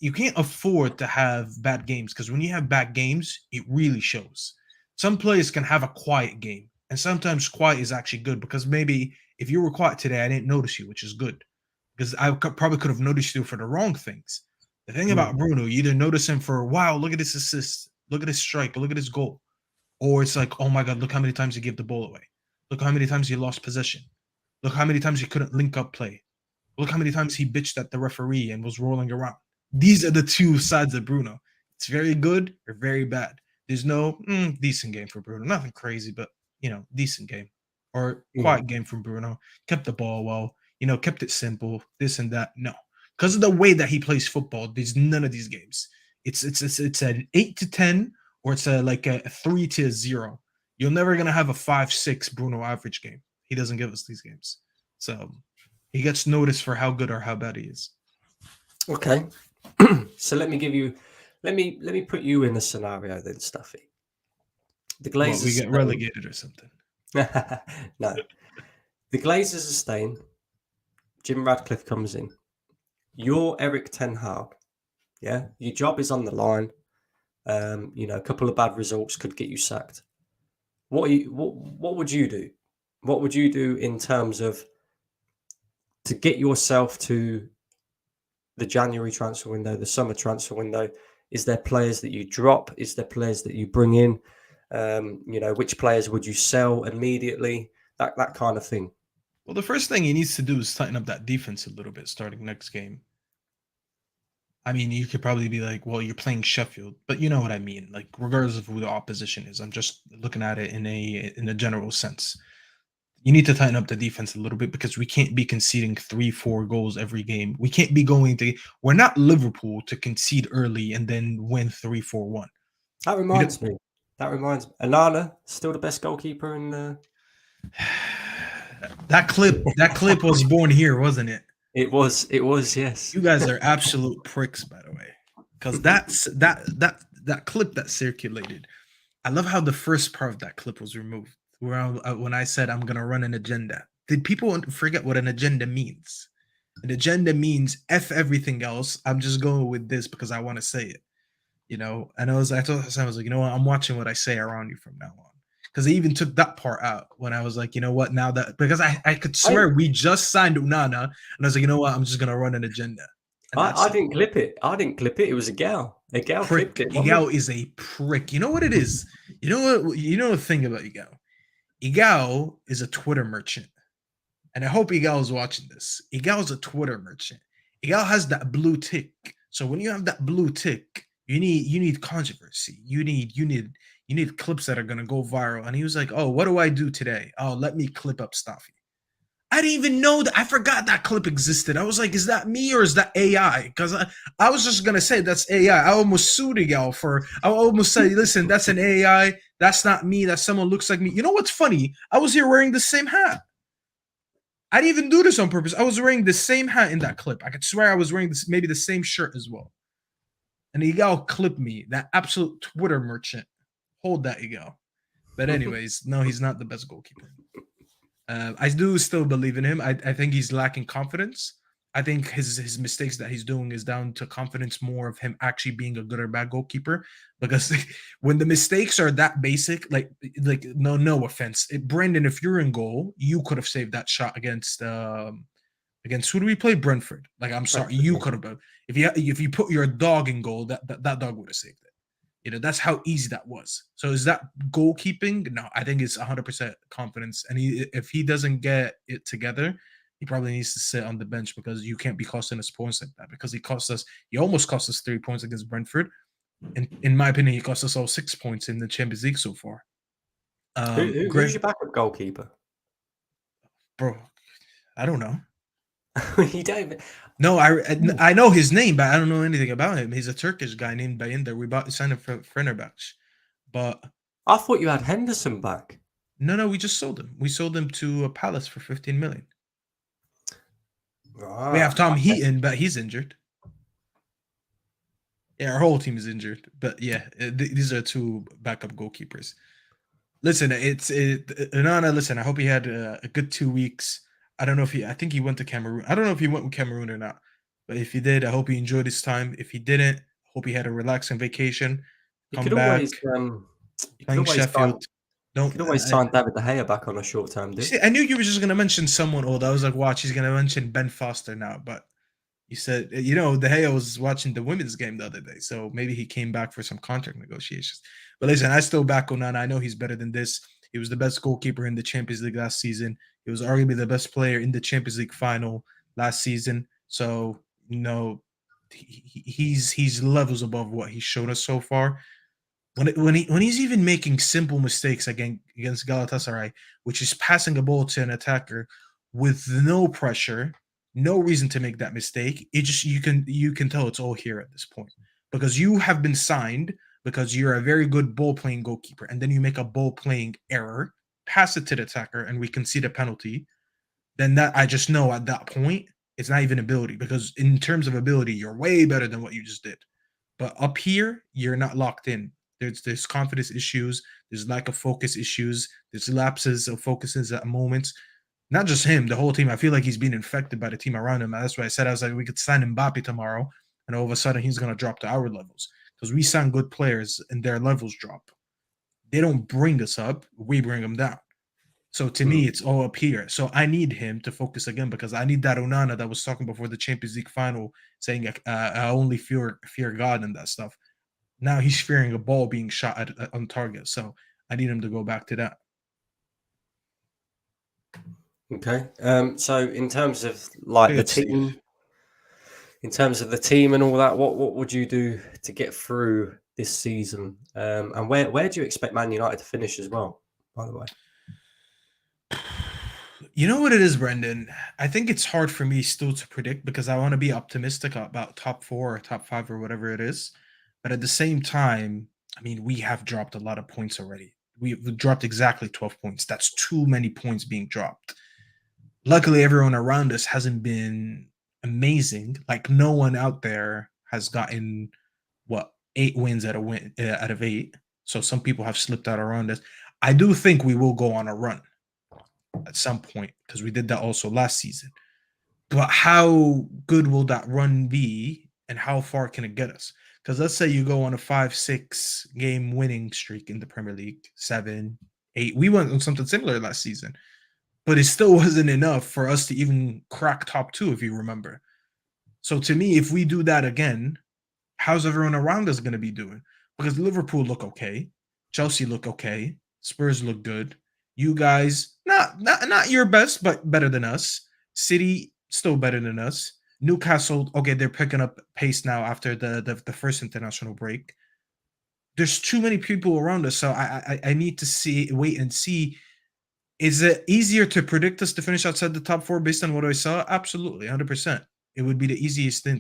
You can't afford to have bad games, because when you have bad games, it really shows. Some players can have a quiet game, and sometimes quiet is actually good, because maybe if you were quiet today, I didn't notice you, which is good, because I probably could have noticed you for the wrong things. The thing about Bruno, you either notice him for, wow, look at this assist, look at his strike, look at his goal, or it's like, oh my God, look how many times he gave the ball away. Look how many times he lost possession. Look how many times he couldn't link up play. Look how many times he bitched at the referee and was rolling around. These are the two sides of Bruno. It's very good or very bad. There's no decent game for Bruno. Nothing crazy, but, decent game. Or quiet game from Bruno. Kept the ball well. Kept it simple. This and that. No. Because of the way that he plays football, there's none of these games. It's an 8-10 or it's a 3-0. You're never going to have a 5-6 Bruno average game. He doesn't give us these games. So he gets noticed for how good or how bad he is. Okay. So let me put you in a scenario then, Stuffy. The Glazers we get relegated or something. No. The Glazers are staying. Jim Ratcliffe comes in. You're Eric Ten Hag. Yeah. Your job is on the line. A couple of bad results could get you sacked. What would you do? What would you do in terms of to get yourself to the January transfer window, the summer transfer window? Is there players that you drop? Is there players that you bring in? Which players would you sell immediately? That kind of thing. Well, the first thing he needs to do is tighten up that defense a little bit starting next game. I mean, you could probably be like, well, you're playing Sheffield, but you know what I mean. Like, regardless of who the opposition is, I'm just looking at it in a general sense. You need to tighten up the defense a little bit, because we can't be conceding 3-4 goals every game. We can't be we're not Liverpool to concede early and then win 3-4-1. That reminds me. Anana, still the best goalkeeper in the... That clip was born here, wasn't it? It was, yes. You guys are absolute pricks, by the way. Because that clip that circulated, I love how the first part of that clip was removed. When I said I'm gonna run an agenda, did people forget what an agenda means? An agenda means F everything else. I'm just going with this because I want to say it, And I told Hassan, I was like, you know what? I'm watching what I say around you from now on. Because I even took that part out when I was like, you know what? Now that, because I could swear we just signed Unana, and I was like, you know what? I'm just gonna run an agenda. I didn't clip it. It was a gal. A gal clipped it. Igao is a prick. You know what it is? You know what? You know the thing about Igao. Igao is a Twitter merchant. And I hope Igao is watching this. Igao is a Twitter merchant. Igao has that blue tick. So when you have that blue tick, you need controversy. You need clips that are gonna go viral. And he was like, oh, what do I do today? Oh, let me clip up Staffy. I didn't even know that. I forgot that clip existed. I was like, is that me or is that AI? Because I was just gonna say that's AI. I almost sued Igao I almost said, listen, that's an AI. That's not me. That someone looks like me. You know what's funny? I was here wearing the same hat. I didn't even do this on purpose. I was wearing the same hat in that clip. I could swear I was wearing this, maybe the same shirt as well. And Igal clipped me, that absolute Twitter merchant. Hold that, Igal. But anyways, no, he's not the best goalkeeper. I do still believe in him. I think he's lacking confidence. I think his mistakes that he's doing is down to confidence more of him actually being a good or bad goalkeeper. Because when the mistakes are that basic, like no offense, Brandon, if you're in goal, you could have saved that shot against who do we play? Brentford. Like, I'm sorry, you could have. If you put your dog in goal, that dog would have saved it. That's how easy that was. So is that goalkeeping? No, I think it's 100% confidence. And if he doesn't get it together, he probably needs to sit on the bench because you can't be costing us points like that. Because he almost cost us 3 points against Brentford. And in my opinion, he cost us all 6 points in the Champions League so far. Who's your backup goalkeeper? Bro, I don't know. You don't. No, I know his name, but I don't know anything about him. He's a Turkish guy named Bayender. We signed him for Fenerbahce. But I thought you had Henderson back. No, we just sold him. We sold him to a Palace for 15 million. Right, we have Tom Heaton, but he's injured. Yeah, our whole team is injured. But yeah, these are two backup goalkeepers. Listen, Onana, listen, I hope he had a good 2 weeks. I don't know if I think he went to Cameroon. I don't know if he went with Cameroon or not. But if he did, I hope he enjoyed his time. If he didn't, hope he had a relaxing vacation. You could always playing Sheffield. You could always sign David De Gea back on a short-term deal. See, I knew you were just going to mention someone old. I was like, watch, he's going to mention Ben Foster now. But you said, De Gea was watching the women's game the other day. So maybe he came back for some contract negotiations. But listen, I still back Onana. I know he's better than this. He was the best goalkeeper in the Champions League last season. He was arguably the best player in the Champions League final last season. So, he's levels above what he's shown us so far. When he's even making simple mistakes against Galatasaray, which is passing a ball to an attacker with no pressure, no reason to make that mistake. It just you can tell it's all here at this point because you have been signed because you're a very good ball playing goalkeeper, and then you make a ball playing error, pass it to the attacker, and we concede a penalty. Then that I just know at that point it's not even ability because in terms of ability, you're way better than what you just did. But up here, you're not locked in. There's confidence issues. There's lack of focus issues. There's lapses of focuses at moments. Not just him, the whole team. I feel like he's being infected by the team around him. That's why I was like, we could sign Mbappe tomorrow, and all of a sudden he's going to drop to our levels because we sign good players and their levels drop. They don't bring us up. We bring them down. So to me, it's all up here. So I need him to focus again because I need that Onana that was talking before the Champions League final saying, I only fear God and that stuff. Now he's fearing a ball being shot on target. So I need him to go back to that. Okay. So in terms of the team, and all that, what would you do to get through this season? And where do you expect Man United to finish as well, by the way? You know what it is, Brendan? I think it's hard for me still to predict because I want to be optimistic about top 4 or top 5 or whatever it is. But at the same time, I mean, we have dropped a lot of points already. We've dropped exactly 12 points. That's too many points being dropped. Luckily, everyone around us hasn't been amazing. Like, no one out there has gotten, 8 wins out of 8. So some people have slipped out around us. I do think we will go on a run at some point because we did that also last season. But how good will that run be and how far can it get us? Because let's say you go on a 5-6 game winning streak in the Premier League, 7, 8. We went on something similar last season, but it still wasn't enough for us to even crack top 2, if you remember. So to me, if we do that again, how's everyone around us going to be doing? Because Liverpool look okay, Chelsea look okay, Spurs look good. You guys, not your best, but better than us. City still better than us. Newcastle, okay, they're picking up pace now after the first international break. There's too many people around us, so I need to wait and see. Is it easier to predict us to finish outside the top 4 based on what I saw? Absolutely, 100%. It would be the easiest thing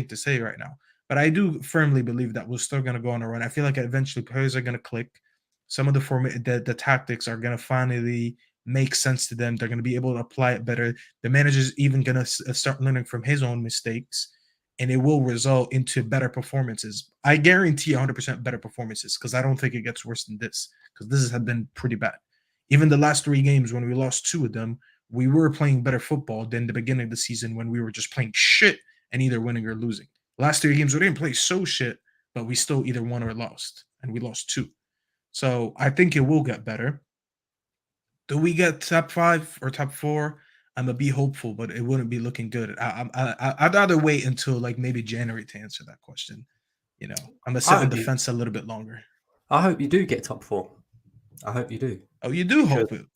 to say right now. But I do firmly believe that we're still going to go on a run. I feel like eventually players are going to click. Some of the tactics are going to finally make sense to them. They're going to be able to apply it better. The manager's even going to start learning from his own mistakes, and it will result into better performances. I guarantee 100% better performances, because I don't think it gets worse than this, because this has been pretty bad. Even the last 3 games, when we lost 2 of them, we were playing better football than the beginning of the season, when we were just playing shit and either winning or losing. Last 3 games, we didn't play so shit, but we still either won or lost, and we lost 2. So I think it will get better. Do we get top 5 or top 4? I'm gonna be hopeful, but it wouldn't be looking good. I'd rather wait until like maybe January to answer that question. I'm gonna sit I on hope the you, fence a little bit longer. I hope you do get top 4. I hope you do. Oh, you do Because hope it?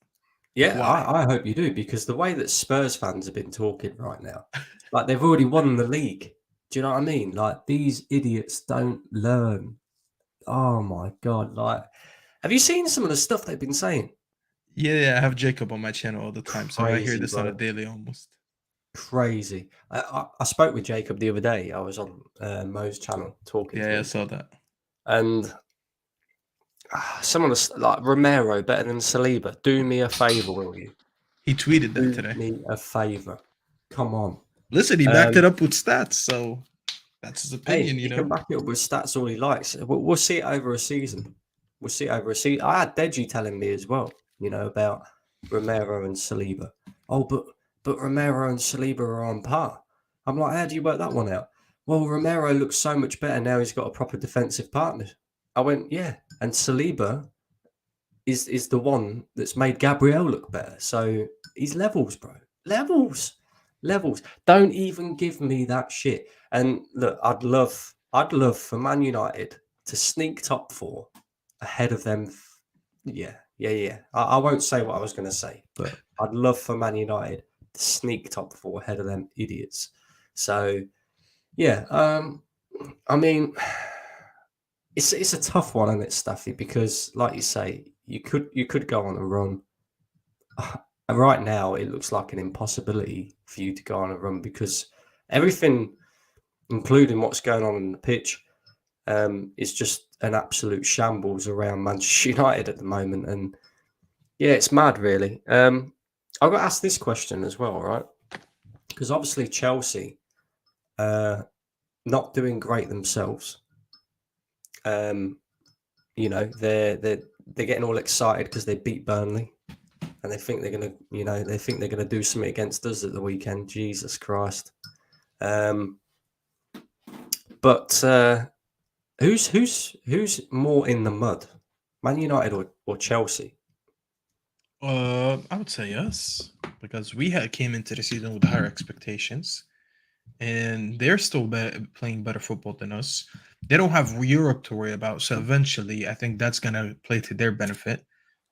yeah, Why? I hope you do, because the way that Spurs fans have been talking right now, like they've already won the league. Do you know what I mean? Like these idiots don't learn. Oh my god! Like, have you seen some of the stuff they've been saying? Yeah, I have Jacob on my channel all the time, so I hear Crazy, this on a bro. daily almost. Crazy. I spoke with Jacob the other day. I was on Mo's channel talking to Yeah, I him, saw that. and some of the like Romero better than Saliba. Do me a favor, will you? He tweeted that Do today. me a favor. Come on. Listen, he backed it Um, up with stats, so that's his hey, opinion, he can back it up with stats all he likes. We'll see it over a season. We'll see it over a season. I had Deji telling me as well, about Romero and Saliba. Oh, but Romero and Saliba are on par. I'm like, how do you work that one out? Well, Romero looks so much better now. He's got a proper defensive partner. I went, yeah, and Saliba is the one that's made Gabriel look better. So he's levels, bro. Levels. Don't even give me that shit. And look, I'd love for Man United to sneak top 4 ahead of them. Yeah. I won't say what I was going to say, but I'd love for Man United to sneak top 4 ahead of them idiots. So yeah, I mean, it's a tough one, isn't it, Staffy? Because like you say, you could go on a run. And right now, it looks like an impossibility for you to go on a run, because everything, including what's going on in the pitch, is just an absolute shambles around Manchester United at the moment. And yeah, it's mad, really. I got asked this question as well, right? Because obviously Chelsea, not doing great themselves. They're getting all excited because they beat Burnley, and they think they're gonna do something against us at the weekend. Jesus Christ! But who's more in the mud, Man United or Chelsea? I would say yes, because we came into the season with higher expectations, and they're still playing better football than us. They don't have Europe to worry about, so eventually, I think that's gonna play to their benefit,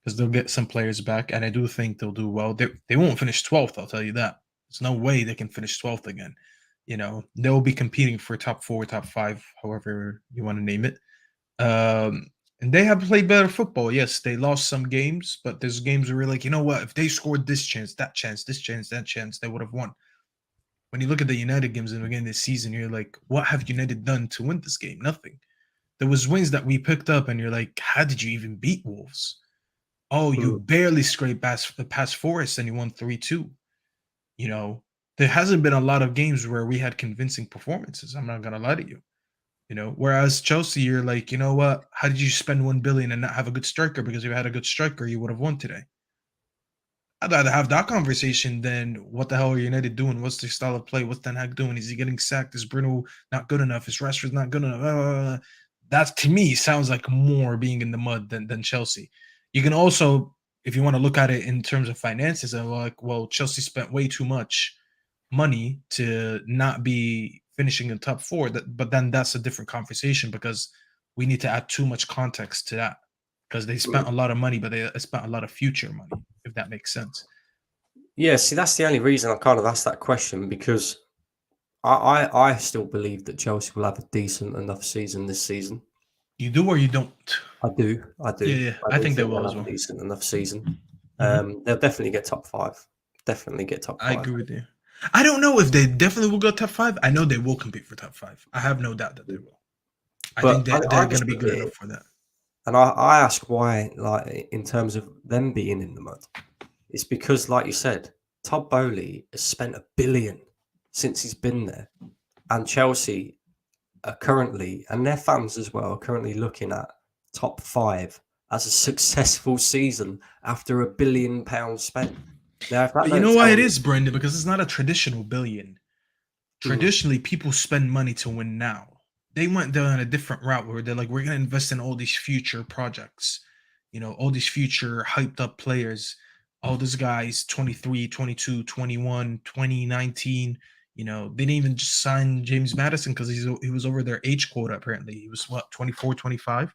because they'll get some players back, and I do think they'll do well. They won't finish 12th, I'll tell you that. There's no way they can finish 12th again. They'll be competing for top 4, top 5, however you want to name it. And they have played better football. Yes, they lost some games, but there's games where we're like, you know what? If they scored this chance, that chance, this chance, that chance, they would have won. When you look at the United games in the beginning of this season, you're like, what have United done to win this game? Nothing. There was wins that we picked up, and you're like, how did you even beat Wolves? Oh, you Mm. barely scraped past Forest, and you won 3-2. There hasn't been a lot of games where we had convincing performances. I'm not gonna lie to you. Whereas Chelsea, you're like, you know what? How did you spend 1 billion and not have a good striker? Because if you had a good striker, you would have won today. I'd rather have that conversation than what the hell are United doing? What's their style of play? What's Ten Hag doing? Is he getting sacked? Is Bruno not good enough? Is Rashford not good enough? That to me sounds like more being in the mud than Chelsea. You can also, if you want to look at it in terms of finances, and like, well, Chelsea spent way too much money to not be finishing in top 4. But then that's a different conversation, because we need to add too much context to that, because they spent a lot of money, but they spent a lot of future money, if that makes sense. Yeah, see, that's the only reason I kind of asked that question, because I still believe that Chelsea will have a decent enough season this season. You do or you don't? I do. Yeah, yeah. I think they Think will they'll as have a well. decent enough season. Mhm. They'll definitely get top 5. Definitely get top I 5. agree with you. I don't know if they definitely will go top 5. I know they will compete for top 5. I have no doubt that they will. I think But that I they're going just to be look good at enough it for that. and I ask why, like in terms of them being in the mud. It's because, like you said, Todd Bowley has spent $1 billion since he's been there, and Chelsea are currently, and their fans as well, are currently looking at top 5 as a successful season after £1 billion spent. Now, if that But you don't know why tell it me, is, Brendan? Because it's not a traditional billion. hmm, Traditionally, people spend money to win now. They went down a different route where they're like, we're going to invest in all these future projects, all these future hyped up players, all these guys 23, 22, 21, 2019. They didn't even just sign James Madison because he was over their age quota. Apparently he was what, 24, 25.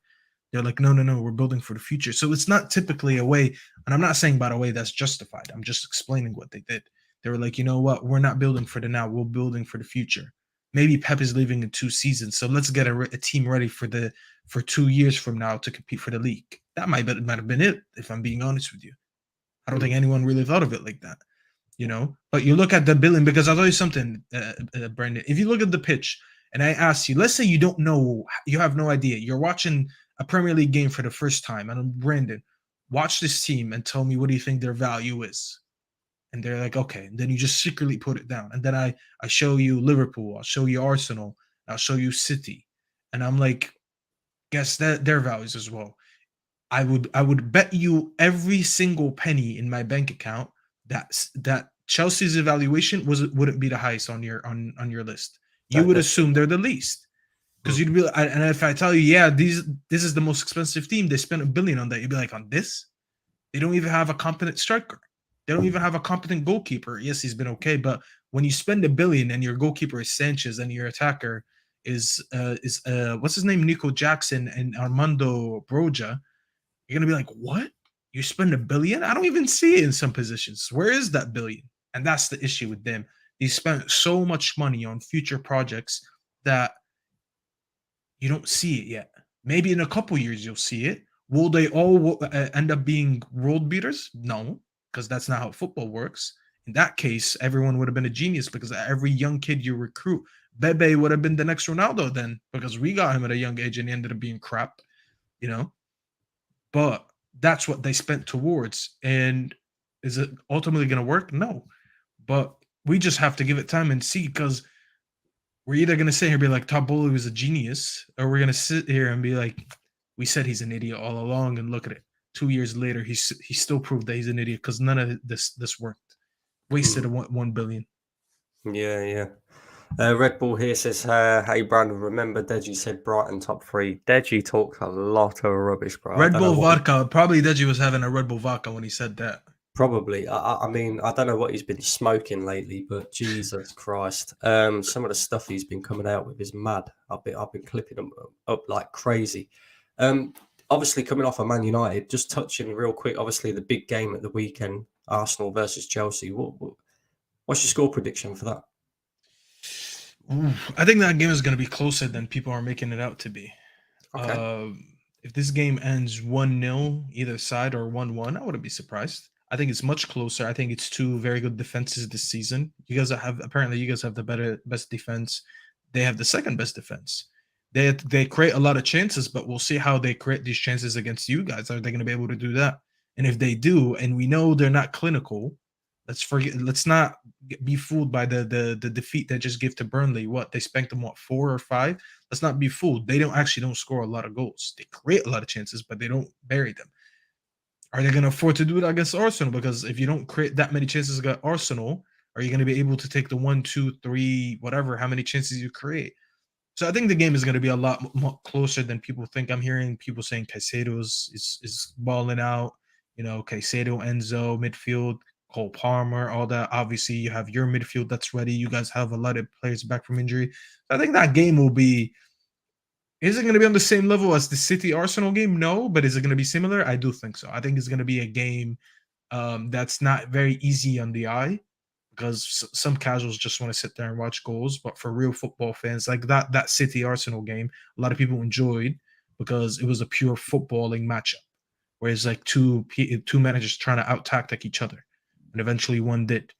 They're like, no, no, no, we're building for the future. So it's not typically a way, and I'm not saying by the way that's justified. I'm just explaining what they did. They were like, you know what, we're not building for the now, we're building for the future. Maybe Pep is leaving in 2 seasons, so let's get a team ready for 2 years from now to compete for the league. That might have been it, if I'm being honest with you. I don't hmm, think anyone really thought of it like that. But you look at the billing, because I'll tell you something, Brendan. If you look at the pitch and I ask you, let's say you don't know, you have no idea, you're watching a Premier League game for the first time, and I'm Brandon, watch this team and tell me what do you think their value is. And they're like, okay. And then you just secretly put it down. And then I show you Liverpool, I'll show you Arsenal, I'll show you City. And I'm like, guess that their values as well. I would bet you every single penny in my bank account that Chelsea's evaluation wouldn't be the highest on your list. You would that, assume they're the least. Because hmm, you'd be, and if I tell you, yeah, this is the most expensive team, they spent $1 billion on that, you'd be like, on this? They don't even have a competent striker. They don't even have a competent goalkeeper. Yes, he's been okay, but when you spend $1 billion and your goalkeeper is Sanchez and your attacker is what's his name, Nico Jackson and Armando Broja, you're gonna be like, what? You spend $1 billion? I don't even see it in some positions. Where is that billion? And that's the issue with them. They spent so much money on future projects that you don't see it yet. Maybe in a couple years you'll see it. Will they all end up being world beaters? No, because that's not how football works. In that case, everyone would have been a genius because every young kid you recruit, Bebe would have been the next Ronaldo then, because we got him at a young age and he ended up being crap, you know? But that's what they spent towards. And is it ultimately going to work? No. But we just have to give it time and see, because we're either going to sit here and be like, Todd Bowley was a genius, or we're going to sit here and be like, we said he's an idiot all along, and look at it. 2 years later, he still proved that he's an idiot because none of this worked. Wasted hmm. a $1 billion. Yeah, yeah. Red Bull here says, hey, Brandon, remember Deji said Brighton top 3. Deji talks a lot of rubbish, bro. I Red don't know Bull what he, vodka. Probably Deji was having a Red Bull vodka when he said that. probably. I mean, I don't know what he's been smoking lately, but Jesus Christ. Some of the stuff he's been coming out with is mad. I've been clipping them up like crazy. Um, Obviously coming off of Man United, just touching real quick, obviously the big game at the weekend, Arsenal versus Chelsea. What's your score prediction for that? Ooh, I think that game is going to be closer than people are making it out to be. Okay. If this game ends 1-0 either side or 1-1, I wouldn't be surprised. I think it's much closer. I think it's two very good defenses this season. You guys have the best defense. They have the second best defense. They create a lot of chances, but we'll see how they create these chances against you guys. Are they going to be able to do that? And if they do, and we know they're not clinical, let's not be fooled by the defeat they just gave to Burnley. What, they spanked them, what, 4 or 5? Let's not be fooled. They don't score a lot of goals. They create a lot of chances, but they don't bury them. Are they going to afford to do it against Arsenal? Because if you don't create that many chances against Arsenal, are you going to be able to take the 1, 2, 3, whatever, how many chances you create? So I think the game is going to be a lot more closer than people think. I'm hearing people saying Caicedo's is balling out. Caicedo, Enzo, midfield, Cole Palmer, all that. Obviously, you have your midfield that's ready. You guys have a lot of players back from injury. So I think that game will be. Is it going to be on the same level as the City Arsenal game? No, but is it going to be similar? I do think so. I think it's going to be a game that's not very easy on the eye, because some casuals just want to sit there and watch goals. But for real football fans, like that City Arsenal game, a lot of people enjoyed because it was a pure footballing matchup, whereas like two managers trying to out tactic each other, and eventually one did.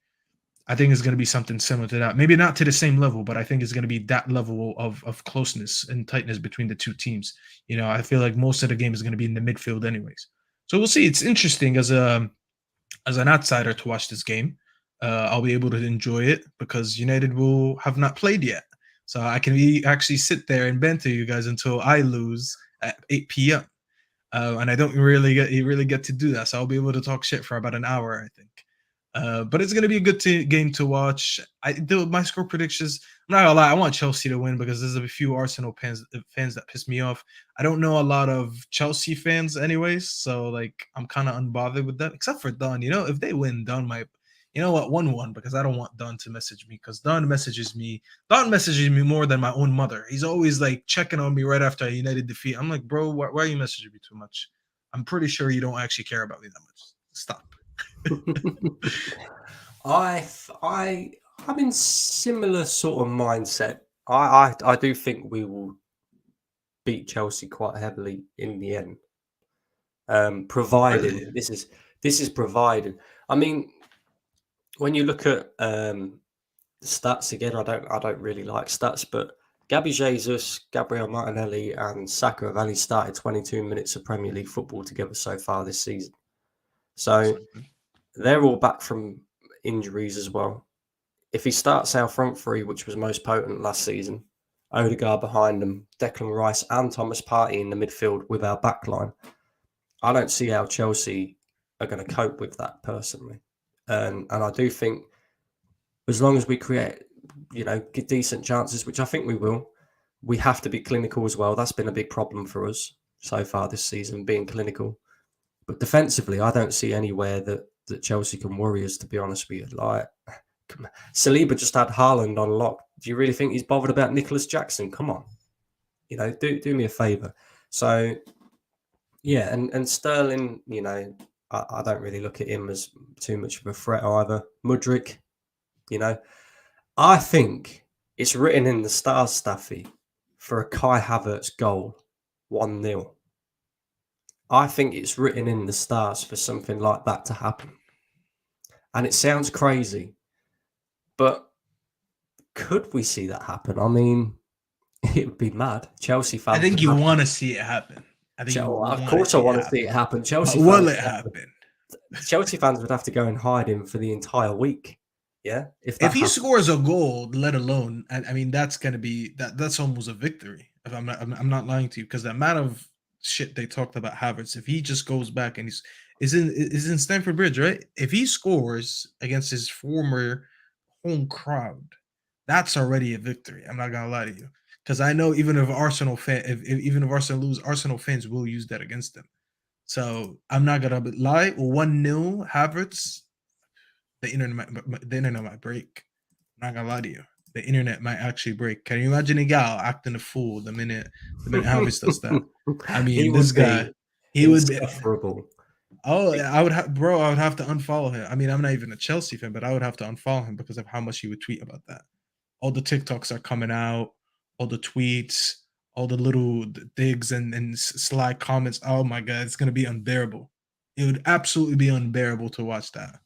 I think it's going to be something similar to that. Maybe not to the same level, but I think it's going to be that level of closeness and tightness between the two teams. I feel like most of the game is going to be in the midfield anyways. So we'll see. It's interesting as as an outsider to watch this game. I'll be able to enjoy it because United will have not played yet. So I can actually sit there and banter you guys until I lose at 8 p.m. And I don't really get to do that. So I'll be able to talk shit for about an hour, I think. But it's going to be a good game to watch. My score predictions. I'm not gonna lie. I want Chelsea to win because there's a few Arsenal fans that piss me off. I don't know a lot of Chelsea fans, anyways. So like, I'm kind of unbothered with that, except for Don. You know, if they win, Don might. You know what? 1-1 because I don't want Don to message me because Don messages me. Don messages me more than my own mother. He's always like checking on me right after a United defeat. I'm like, bro, why are you messaging me too much? I'm pretty sure you don't actually care about me that much. Stop. I'm in similar sort of mindset. I do think we will beat Chelsea quite heavily in the end. Providing Really? this is provided. I mean, when you look at the stats again, I don't really like stats, but Gabby Jesus, Gabriel Martinelli, and Saka have only started 22 minutes of Premier League football together so far this season. So they're all back from injuries as well. If he starts our front three, which was most potent last season, Odegaard behind them, Declan Rice and Thomas Partey in the midfield with our backline, I don't see how Chelsea are going to cope with that personally. And I do think as long as we create, decent chances, which I think we will, we have to be clinical as well. That's been a big problem for us so far this season, being clinical. But defensively, I don't see anywhere that Chelsea can worry us, to be honest with you. Like, Saliba just had Haaland on lock. Do you really think he's bothered about Nicholas Jackson? Come on. Do me a favour. So, yeah, and Sterling, I don't really look at him as too much of a threat either. Mudryk, I think it's written in the stars, Staffy, for a Kai Havertz goal, 1-0. I think it's written in the stars for something like that to happen. And it sounds crazy, but could we see that happen? I mean, it would be mad. Chelsea fans. I think you want to see it happen. I think Of course, I want to see it happen. Chelsea but will fans. it happen? Chelsea fans would have to go and hide him for the entire week. Yeah, if he scores a goal, let alone, I mean, that's gonna be that's almost a victory. If I'm not lying to you, because the amount of shit they talked about Havertz, if he just goes back and is in Stamford Bridge, right? If he scores against his former home crowd, that's already a victory. I'm not gonna lie to you, because I know even if Arsenal even if Arsenal lose, Arsenal fans will use that against them. So I'm not gonna lie. 1-0 Havertz. The internet might break. I'm not gonna lie to you. The internet might actually break. Can you imagine a guy acting a fool the minute Havertz does that? I mean, this guy, he would be insufferable. Oh, I would have, bro. I would have to unfollow him. I mean, I'm not even a Chelsea fan, but I would have to unfollow him because of how much he would tweet about that. All the TikToks are coming out, all the tweets, all the little digs and sly comments. Oh my god, it's gonna be unbearable. It would absolutely be unbearable to watch that.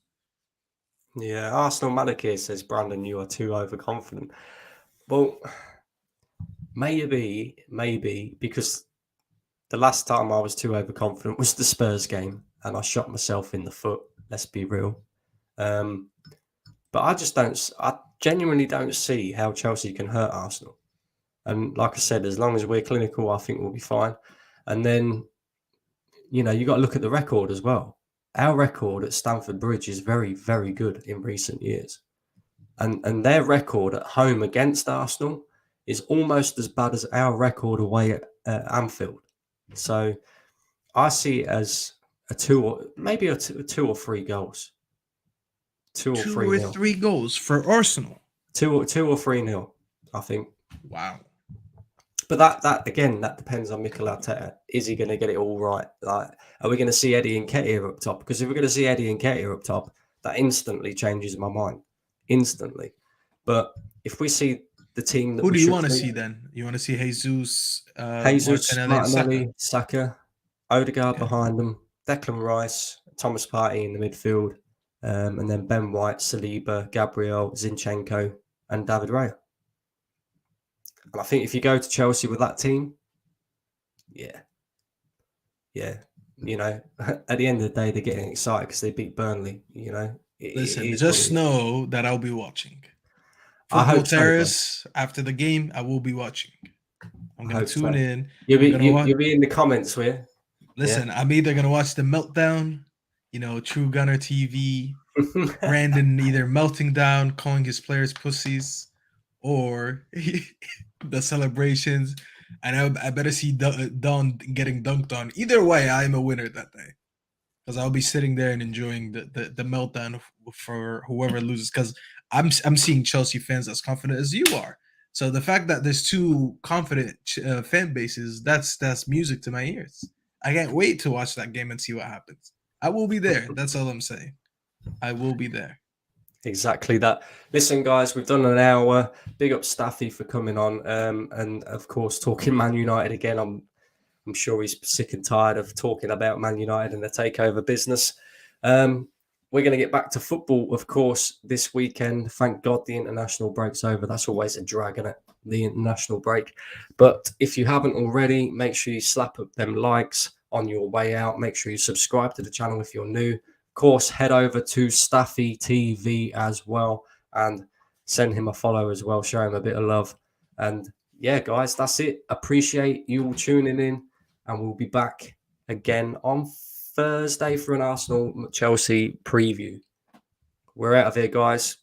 Yeah, Arsenal Malakir says, Brandon, you are too overconfident. Well, maybe because the last time I was too overconfident was the Spurs game, and I shot myself in the foot. Let's be real. But I genuinely don't see how Chelsea can hurt Arsenal. And like I said, as long as we're clinical, I think we'll be fine. And then, you got to look at the record as well. Our record at Stamford Bridge is very, very good in recent years. And their record at home against Arsenal is almost as bad as our record away at Anfield. So I see it as two or three goals. Two or 3 goals for Arsenal. 2 or 3-0, I think. Wow. But that again, that depends on Mikel Arteta. Is he going to get it all right? Like, are we going to see Eddie Nketiah up top? Because if we're going to see Eddie Nketiah up top, that instantly changes my mind. Instantly. But if we see the team that who do you want to see then? You want to see Jesus, Martinelli, Saka, Odegaard behind them, Declan Rice, Thomas Partey in the midfield, and then Ben White, Saliba, Gabriel, Zinchenko, and David Raya. And I think if you go to Chelsea with that team, yeah, you know, at the end of the day, they're getting excited because they beat Burnley. You know, it Listen, is what it just is. know that I'll be watching. I Football hope so, bro. Terrace, after the game, I will be watching. I'm I going to hope tune so. in. I'm going to watch. You'll be in the comments with, yeah. Listen, I'm either going to watch the meltdown, True Gunner TV, Brandon either melting down, calling his players pussies, or the celebrations. And I better see Don getting dunked on. Either way, I'm a winner that day. Because I'll be sitting there and enjoying the meltdown for whoever loses. Because I'm seeing Chelsea fans as confident as you are. So the fact that there's two confident fan bases, that's music to my ears. I can't wait to watch that game and see what happens. I will be there. That's all I'm saying. I will be there. Exactly that. Listen, guys, we've done an hour. Big up Staffy for coming on, and of course talking Man United again. I'm sure he's sick and tired of talking about Man United and the takeover business. We're going to get back to football, of course, this weekend. Thank God the international break's over. That's always a drag, isn't it? The international break. But if you haven't already, make sure you slap up them likes on your way out. Make sure you subscribe to the channel if you're new. Of course, head over to Staffy TV as well and send him a follow as well. Show him a bit of love. And yeah, guys, that's it. Appreciate you all tuning in. And we'll be back again on Thursday for an Arsenal Chelsea preview. We're out of here, guys.